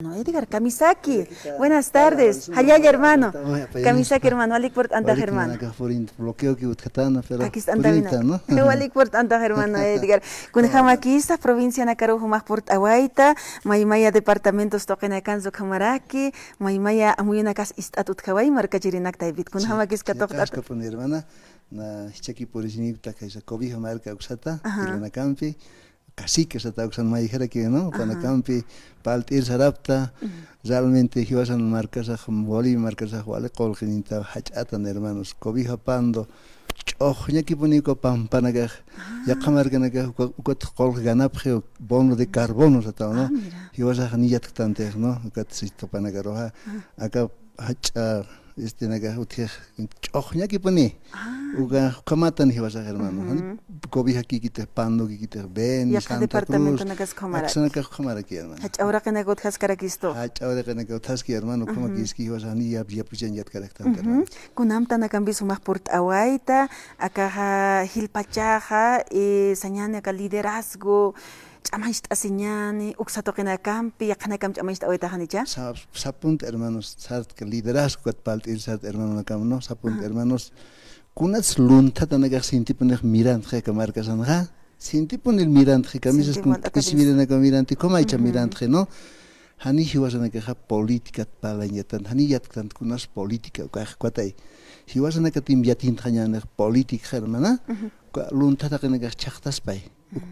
No, Edgar, Kamisaki, buenas tardes. Hayay, hermano. Kamisaki, hermano, Alikport Antag, hermano. Bloqueo que utkatana, pero Aquí está Antavina. ¿no? Alikport Antag, hermano, Edgar. Kunjama aquí esta provincia Nakaro Humak Port Aguaita, Maymaya departamentos Tokenakanzo Kamaraki, Maymaya Amuyunakas Istatut Kawai, Marcachirinak Taibit. Kunjama aquí está Casca pon hermana, na hichaki por isinita que esa cobija marca usata, tirana campi. Caciques hasta usan más dijera que no, para campi, paltir sarapta, realmente hiwasan marcas a Jamboli, marcas a Juale, colgenita, hachatan hermanos, cobija pando, ñaki ponico pampanaga, ya camarganaga, ucat colganapge, bono de carbono, hasta no, hiwasa hanillat tante, no, ucat sito panagaroja, acá hacha. Naga utiah ñaki poni uga kamatan hiwasa hermano cobija kikite pando kikite ben Santa departamento nagas Kamara aksana kamara ki hermano hach ahora que negot haskarakisto hach ahora que negot haski hermano como kiski hiwasa ni ya pujan yat karaktan hermano kunamta nakambis umak port awaita akaha hilpachaja sañane ka liderazgo Chamaist asiñani, uxatoquena campi, yakanakam chamaist aweta hanicha. Sapunt hermanos, sart que liderazgo kat palt irsat hermano nakam no, sapunt hermanos. Kunats lunta tanaga sintipunek mirant he kamarka sanja. Sintipunil mirant he kamisas kun kisibirena kamirant, koma icha mirant he no. Hani hiwasana que ha política palanyatan, hani yatkan kunas política ukah kuatai. Hiwasana que tim yatin tanyana política hermana. Lunta takena chaktas pai.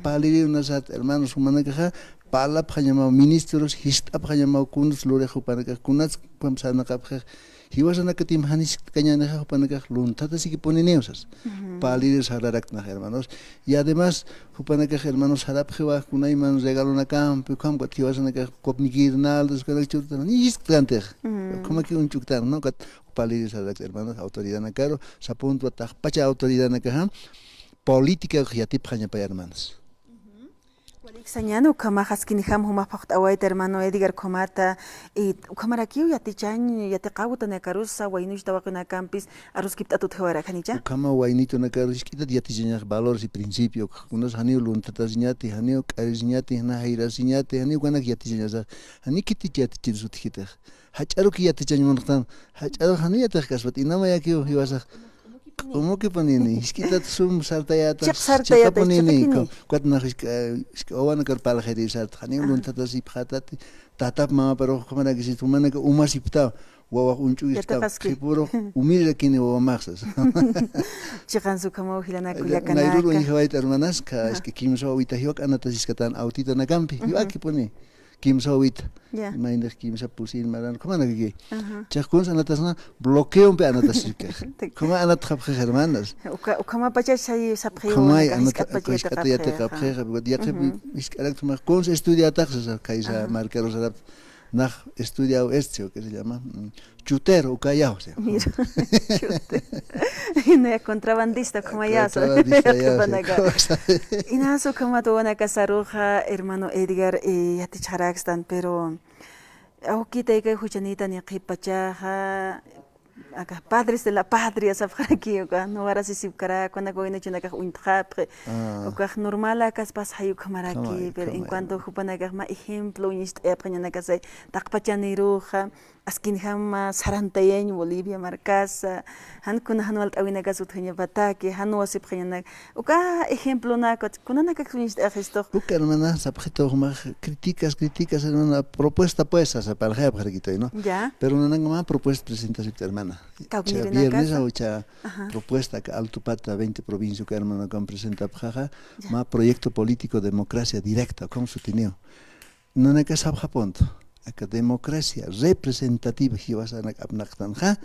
Paliri unasat hermanos humanaga pala panyama ministros hista panyama kunus lorejo panaga kunats pamsana kapje hiwasana katim hanis kañana panaga luntata sí que pone neusas paliri sararak na hermanos y además panaga hermanos harapjewa kunay man regalo na campo kam kat hiwasana ka kopnikirnal dos kana churtan ni isklante como que un chuktan no kat paliri sararak hermanos autoridad na caro sapunto ta pacha autoridad na ka política yatip hanya pa hermanos. Sañano kamajas kiniham humapakt await hermano Edgar Komata y kamarakiu yatichan yatiqawta na karusa wainush tawakuna campis arus kiptatut hawara kanicha. Kama wainito na karus kita yatijan valores y principio unos hanio luntataziñati hanio kariziñati na hairasiñati hanio kanak yatijan sa hani kiti yatijan sutkita. Hacharu ki yatijan montan hacharu hanio yatak kasbat inama yakiu hiwasa ¿Cómo que ponini? Es que está sum sartayata. Sartayata ponini. Cuando no es que ovan que para gerir sart. Hani un tata si phatati. Tata mama pero como era que si tu mana que uma si pta. Wawa unchu está. Si puro humilde que ni wawa maxas. Chikan su como hilana kuyakana. Nairuru ni hawait hermanas ka es que kimso wita hiok anata si skatan autita na campi. Yo aquí poni. Kimsa wit, mainder kimsa pusin maran, ¿cómo anda que? Chacons anatas na bloqueo un pe anatas sirke. ¿Cómo anat kapje hermanas? ¿Cómo pacha sai sapje? ¿Cómo hay anat ya te kapje? Ya te es que algo cons estudia taxas kaisa marqueros adap nach estudia este que se llama chutero o callao se. Mira, chutero. Y no contrabandista como ya. Y nada su como tu una casaruja hermano Edgar ya te charaxtan pero aquí te que juchanita ni qipachaja acá padres de la patria safraki acá no ahora si sibkara cuando goine chuna ka untjapre acá normal acá pas hayu kamaraki pero en cuanto jupanaga ma ejemplo ni estepanya ka sai takpachaniruja askin hama sarantayen Bolivia marcasa han kun hanwal tawina ka sutnya bataki han wasip khayna acá ejemplo na ka kunana ka kunist egisto porque hermana sabjeto más críticas en una propuesta pues esa para el jefe no ya pero una más propuesta presentación hermana viernes o cha propuesta que alto pata 20 provincias que hermana con presenta paja más proyecto político democracia directa como su tenio no na que sab japonto acá democracia representativa que vas a abnactan ja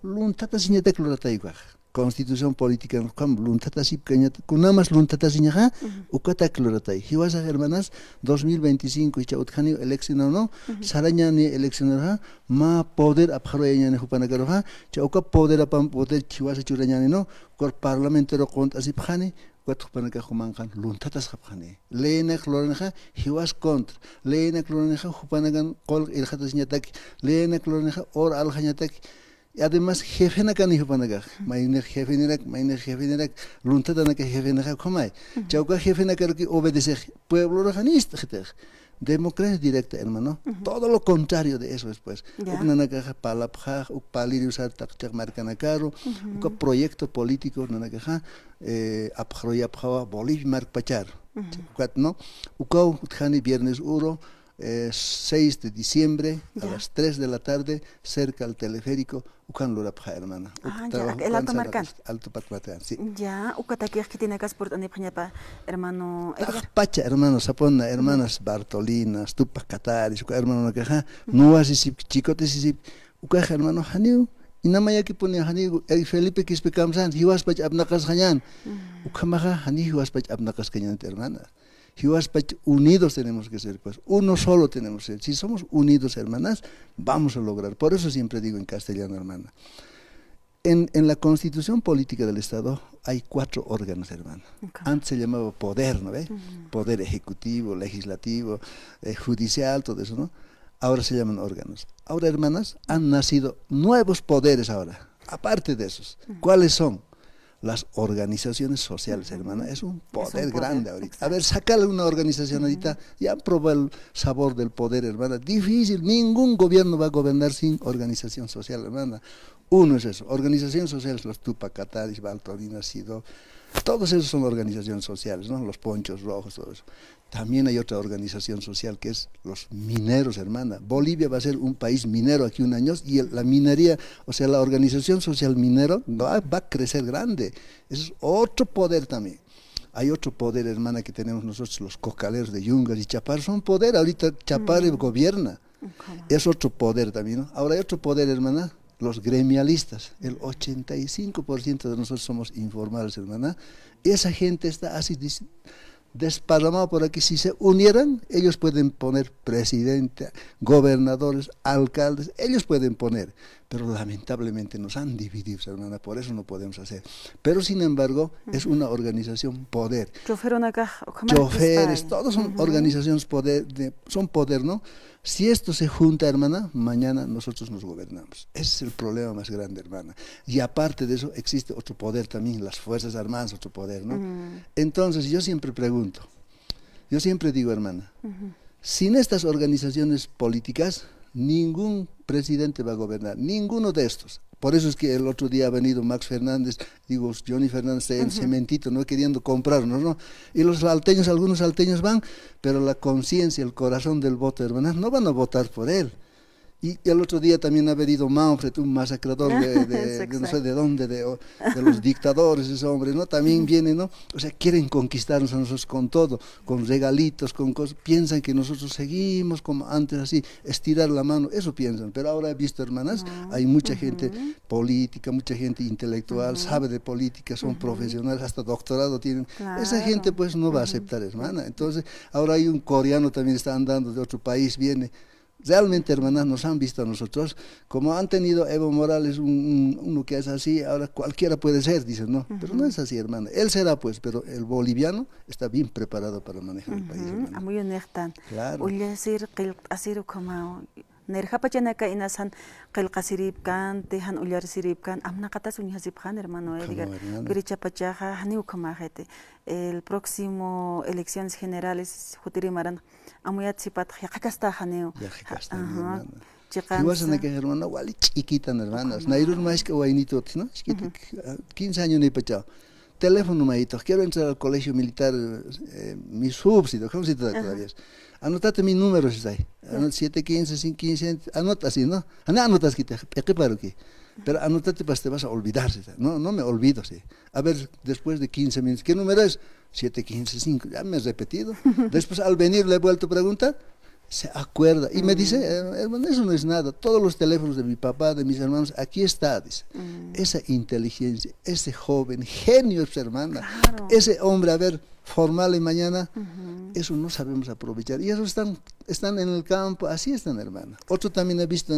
luntata siñeta clorata igual constitución política como luntata sip cañat kuna más luntata siña ja ukata clorata y vas a hermanas 2025 y chautjani elección no saraña ni elección ja ma poder abjaroña ne jupana garo ja chauka poder apam poder chiwasa churaña no cor parlamento ro cont asip jani cuatro panaka humankan luntatas japjane lenek loreneja hiwas contra lenek loreneja hupanagan qol irjatas ñatak lenek loreneja or aljañatak y además jefe na kan hupanaga mayne jefe nirak luntata na que jefe na komai chauka jefe na que obedece pueblo rojanista democracia directa, hermano. Todo lo contrario de eso después. Uknanakaja palapja, ukpaliriusar takchak marcanacaro, uka proyecto político nanakaja, apjoyapjawa Bolivia marpachar. ¿No? Ukau utjani viernes 6 de diciembre a las 3 de la tarde, cerca al teleférico, ukan lurapja, hermana. El Alto Marcán. Alto Marcán, sí. Ya, ukatakir que tiene acá por Anipañapa, hermano Edgar. Pacha, hermanos, sapona, hermanas Bartolinas, Tupac Cataris, hermano Nakaja, Nuasisip, Chicotes, ukaja, hermano Haniu. Y nada más que pone Haniu, Felipe Quispe Kamsan, Hiwaspach Abnakas Hayan, ukamaja Hani Hiwaspach Abnakas Hayan, hermana. Unidos tenemos que ser, pues, uno solo tenemos que ser. Si somos unidos, hermanas, vamos a lograr. Por eso siempre digo en castellano, hermana. En la constitución política del Estado hay 4 órganos, hermana. Antes se llamaba poder, ¿no ve? Poder ejecutivo, legislativo, judicial, todo eso, ¿no? Ahora se llaman órganos. Ahora, hermanas, han nacido nuevos poderes ahora, aparte de esos. ¿Cuáles son? Las organizaciones sociales, hermana, es un poder grande ahorita. A ver, sacarle una organización ahorita, ya probó el sabor del poder, hermana. Difícil, ningún gobierno va a gobernar sin organización social, hermana. Uno es eso, organizaciones sociales, los Tupac Cataris, Baltorina, Sido, todos esos son organizaciones sociales, ¿no? Los Ponchos Rojos, todo eso. También hay otra organización social que es los mineros, hermana. Bolivia va a ser un país minero aquí un año y la minería, o sea, la organización social minero va a crecer grande. Eso es otro poder también. Hay otro poder, hermana, que tenemos nosotros, los cocaleros de Yungas y Chapar, son poder. Ahorita Chapar gobierna. Es otro poder también, ¿no? Ahora hay otro poder, hermana, los gremialistas. El 85% de nosotros somos informales, hermana. Esa gente está así desparramado por aquí. Si se unieran, ellos pueden poner presidente, gobernadores, alcaldes, ellos pueden poner, pero lamentablemente nos han dividido, hermana, por eso no podemos hacer. Pero sin embargo, es una organización poder. Choferes, todos son organizaciones poder, son poder, ¿no? Si esto se junta, hermana, mañana nosotros nos gobernamos. Ese es el problema más grande, hermana. Y aparte de eso, existe otro poder también, las Fuerzas Armadas, otro poder, ¿no? Entonces, yo siempre pregunto, yo siempre digo, hermana, sin estas organizaciones políticas, ningún presidente va a gobernar, ninguno de estos. Por eso es que el otro día ha venido Max Fernández, digo, Johnny Fernández en cementito, no queriendo comprarnos, ¿no? Y los salteños, algunos salteños van, pero la conciencia, el corazón del voto, hermanas, no van a votar por él. Y el otro día también ha venido Manfred, un masacrador de no sé de dónde, de los dictadores, ese hombre, ¿no? También viene, ¿no? O sea, quieren conquistarnos a nosotros con todo, con regalitos, con cosas. Piensan que nosotros seguimos como antes, así, estirar la mano, eso piensan. Pero ahora he visto, hermanas, hay mucha gente política, mucha gente intelectual, sabe de política, son profesionales, hasta doctorado tienen. Esa gente pues no va a aceptar, hermana. Entonces, ahora hay un coreano también está andando de otro país, viene. Realmente, hermanas, nos han visto a nosotros, como han tenido Evo Morales, uno que es así, ahora cualquiera puede ser, dicen, no, pero no es así, hermana. Él será, pues, pero el boliviano está bien preparado para manejar el país, hermana. Muy honestan. Claro. Así como nerjapachanaka inasan qilqasiribkan, tejan ullarisiribkan, amnaqatas uñasibkan, hermano Edgar. Girichapachaja, haniukamajete. El próximo elecciones generales, jutirimaran, amuyatsipat, yakakasta haneo. Yakakasta, hermana. Hiwasan que hermana, wali chiquita, hermanas. Nairun más que guainito, ¿no? Chiquita, 15 años ni pachao. Teléfono, maito, quiero entrar al colegio militar, mi subsidio, ¿cómo se trata todavía? Anotate mi número, si está ahí. 715, 515, anota así, ¿no? Anotas que te paro aquí. Pero anótate, pues te vas a olvidar, no me olvido, sí. A ver, después de 15 minutos, ¿qué número es? 715, 5, ya me he repetido. Después al venir le he vuelto a preguntar, se acuerda y me dice, hermano, eso no es nada, todos los teléfonos de mi papá, de mis hermanos, aquí está, dice. Esa inteligencia, ese joven, genio, hermana, ese hombre, a ver, formal y mañana, eso no sabemos aprovechar. Y eso están en el campo, así están, hermana. Otro también he visto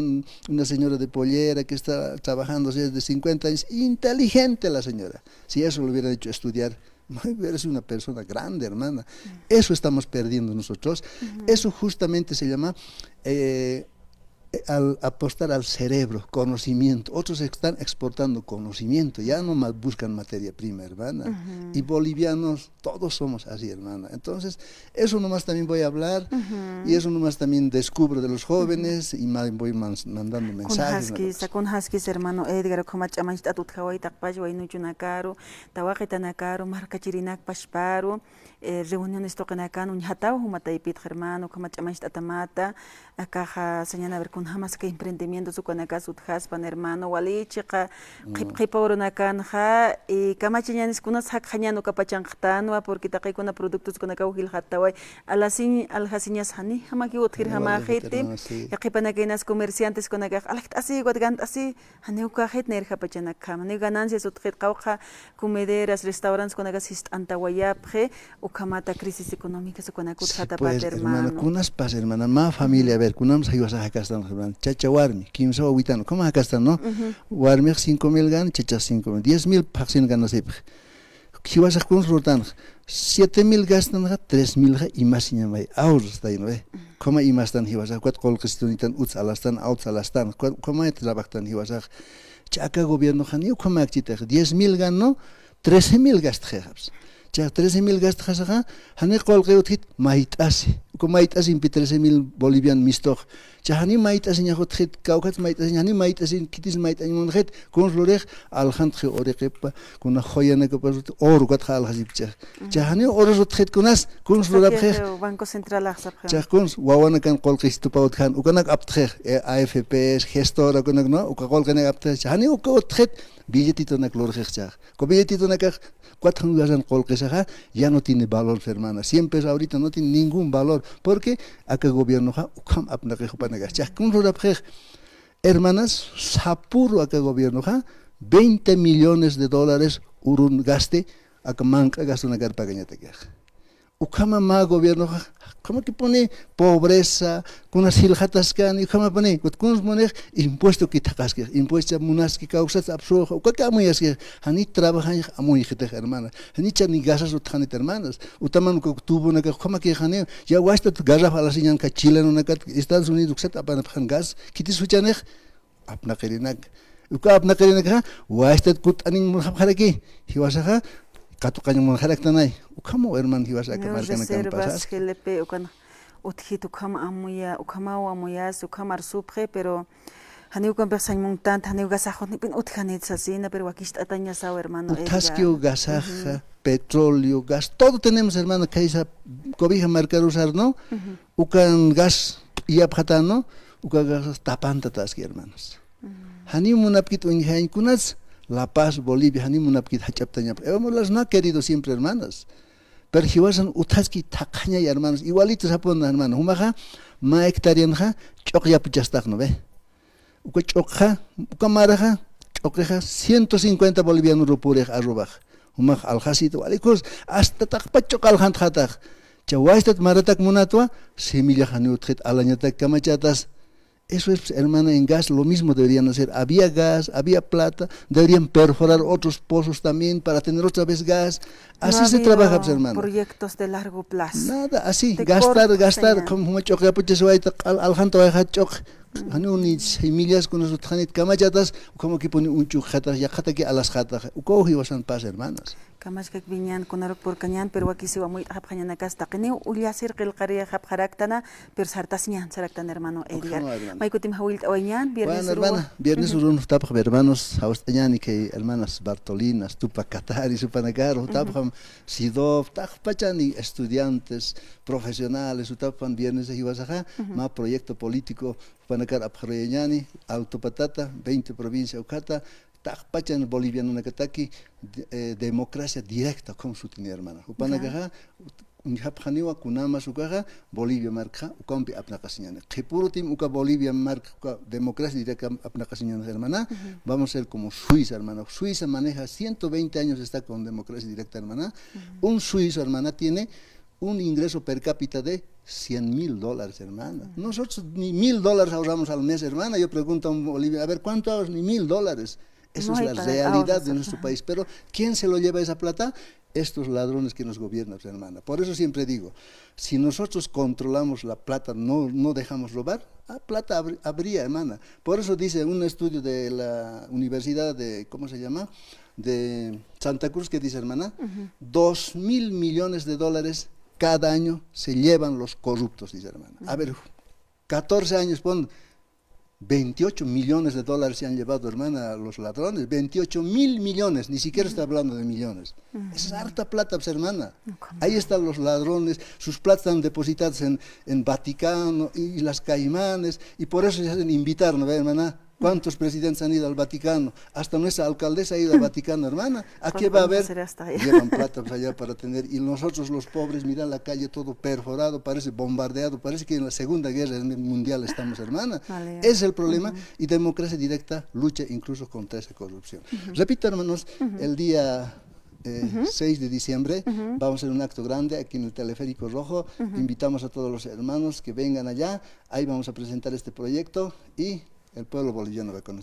una señora de pollera que está trabajando desde 50 años, inteligente la señora. Si eso lo hubiera hecho estudiar, eres una persona grande, hermana. Eso estamos perdiendo nosotros. Eso justamente se llama al apostar al cerebro, conocimiento. Otros están exportando conocimiento, ya no más buscan materia prima, hermana. Y bolivianos, todos somos así, hermana. Entonces, eso nomás también voy a hablar, y eso nomás también descubro de los jóvenes, y voy mandando mensajes. Kun haskis, hermano Edgar, como chamay tatut hawai takpash, way no chunakaru, tawakitanakaru, marcachirinak pashparu, reuniones tocanacano, un hatao, humataypit, hermano, como chamay tatamata, acá señala ver kun jamás que emprendimiento su conacá sudhaspan, hermano, walichica, kipaurunakan, ha, y kamachiñanis kunas hakhañano kapachanchtano, porque takai kuna productos conacá uhil hatawai, alasin, alhasiñas hani, hamaki uthir hamajete, yakipanakenas comerciantes conacá, así, guadgant así, haneukajet nerja pachanakam, ne ganancias utjet kauja, comederas, restaurantes conacá sist antawayapje, ukamata crisis económica su conacá hatapat, hermano. Kunas pas, hermana, ma familia, ver, kunamos ahí vas a acastan, hermano, chacha warmi, kimsa witano, ¿cómo acastan, no? Warmi 5.000 gan, chacha 5.000, 10.000 paksin ganas ep. Si vas a kuns rotan, 7.000 gastan, 3.000 y más y más, ahorros está ahí, ¿no? ¿Cómo y más tan hibas a cuat colquistunitan uts alastan, outs alastan, ¿cómo trabajan hibas a chaca gobierno janiu, ¿cómo actite? 10.000 gan, no? 13.000 gastajabs. Ya 13.000 gastas acá, hani colgeutit maitasi, como maitasi impi 13.000 bolivian mistoch. Ya hani maitasi ya hot kaukat maitasi hani maitasi kitis maitasi monjet, con loreg alhantje orekepa, con una joya ne kapas or gat hal hasipcha. Ya hani oros hot kunas, con lorabje. Banco Central asapja. Ya con wawana kan colgistu paut kan, ukanak aptje AFPs gestora kunak no, ukakolkane aptje. Ya hani ukotjet billetito na klorgech. Ko billetito na kach 4 años colquesaja ya no tiene valor, hermana. Siempre ahorita no tiene ningún valor. Porque acá gobierno ja ukam apnakejo panagas. Ya kun rodapje, hermanas, sapuro acá gobierno ja 20 millones de dólares urun gaste acá manca gasto na garpa gañate. Ukama ma gobierno ja como que pone pobreza, con las hiljatascan y como pone, con los monedas impuesto que tacasque, impuesto munas que causas absurdo, o que muy así, hani trabajan a muy gente hermana, hani ni gasas o tanit hermanas, utaman que tuvo una que como que haneo, ya guasta tu gaza para la señal que Chile no una que Estados Unidos que apan apan gas, que te suchanej, apna kerinak, uka apna kerinak, guasta kut aning mulhamharaki, hiwasaha, katukanyo mulharaktanay. Ukamo hermano ibas a quemar que no pasas que le pe ukan uthit ukam amuya ukama amuyas ukamar supre pero hani ukan persan montant hani ugasajot ni pin uthanit sasina pero aquí está taña sao hermano utasquio gasaja petróleo gas todo tenemos hermano que esa cobija marcar usar no ukan gas y abjatano ukan gas tapanta taski hermanos hani munapkit unhain kunas La Paz, Bolivia, hani munapkit hachaptaña. Hemos las no querido siempre hermanas. Pero si vas a utaski tacaña y hermanos, igualitos apon hermano. Humaja, ma hectarianja, chokya puchastak no ve. Uka chokja, uka maraja, chokja, 150 bolivianos rupurej arrobaj. Humaja aljasito, alikos, hasta takpa chok aljant hatak. Chawaistat maratak munatua, semilla hani utjet alañatak kamachatas. Eso es, hermana, en gas lo mismo deberían hacer. Había gas, había plata, deberían perforar otros pozos también para tener otra vez gas. Así no se trabaja, pues, hermano. Proyectos de largo plazo. Nada, así, gastar, como mucho que apoyes al janto de hachok. Hanuni semillas con los tanit kamachatas, como que pone un chujatas, ya jata que a las jatas. Ukoji wasan pas, hermanas. Kamas que viñan con arok por cañan, pero aquí se va muy apjañan acá hasta que no uliasir que el caria japjaraktana, pero sartasñan, saraktan hermano Edgar. Maikutim hawil oñan, viernes hermana, viernes urun tapaj hermanos, haustañan y que hermanas Bartolinas, Tupac Catari, Supanagaro, tapjam Sidov, tapachan y estudiantes, profesionales, utapan viernes de Iwasaja, más proyecto político, Panacar Abjareñani, Alto Patata, 20 provincia Ucata, Takpachan boliviano nakataki, democracia directa, como su tiene hermana. Upanacaja, Unjapjaniwa, Kunama Sucaja, Bolivia marca, Ucampi Apnacasiñana. Kepurutim Uca Bolivia marca, democracia directa Apnacasiñana hermana, vamos a ser como Suiza hermana. Suiza maneja 120 años, está con democracia directa hermana. Un suizo hermana tiene un ingreso per cápita de $100,000, hermana. Nosotros ni $1,000 ahorramos al mes, hermana. Yo pregunto a un boliviano, a ver, ¿cuánto ahorras? Ni $1,000. Eso no es la realidad de nuestro país. Pero ¿quién se lo lleva esa plata? estos ladrones que nos gobiernan, hermana. Por eso siempre digo, si nosotros controlamos la plata, no dejamos robar, plata habría, hermana. Por eso dice un estudio de la Universidad de, ¿cómo se llama?, de Santa Cruz, que dice, hermana, 2.000 millones de dólares cada año se llevan los corruptos, dice, hermana. A ver, 14 años, pon, 28 millones de dólares se han llevado, hermana, los ladrones, 28.000 millones, ni siquiera está hablando de millones. Es harta plata, pues, hermana. Ahí están los ladrones, sus platas están depositadas en Vaticano y las Caimanes, y por eso se hacen invitar, ¿no ve, hermana? ¿Cuántos presidentes han ido al Vaticano? Hasta nuestra alcaldesa ha ido al Vaticano, hermana. ¿A qué va a haber? Llevan plata pues allá para tener. Y nosotros los pobres, mira la calle todo perforado, parece bombardeado, parece que en la Segunda Guerra Mundial estamos, hermana. Vale. Es el problema. Y Democracia Directa lucha incluso contra esa corrupción. Repito, hermanos, el día 6 de diciembre vamos a hacer un acto grande aquí en el Teleférico Rojo. Invitamos a todos los hermanos que vengan allá. Ahí vamos a presentar este proyecto y el pueblo boliviano va a conocer.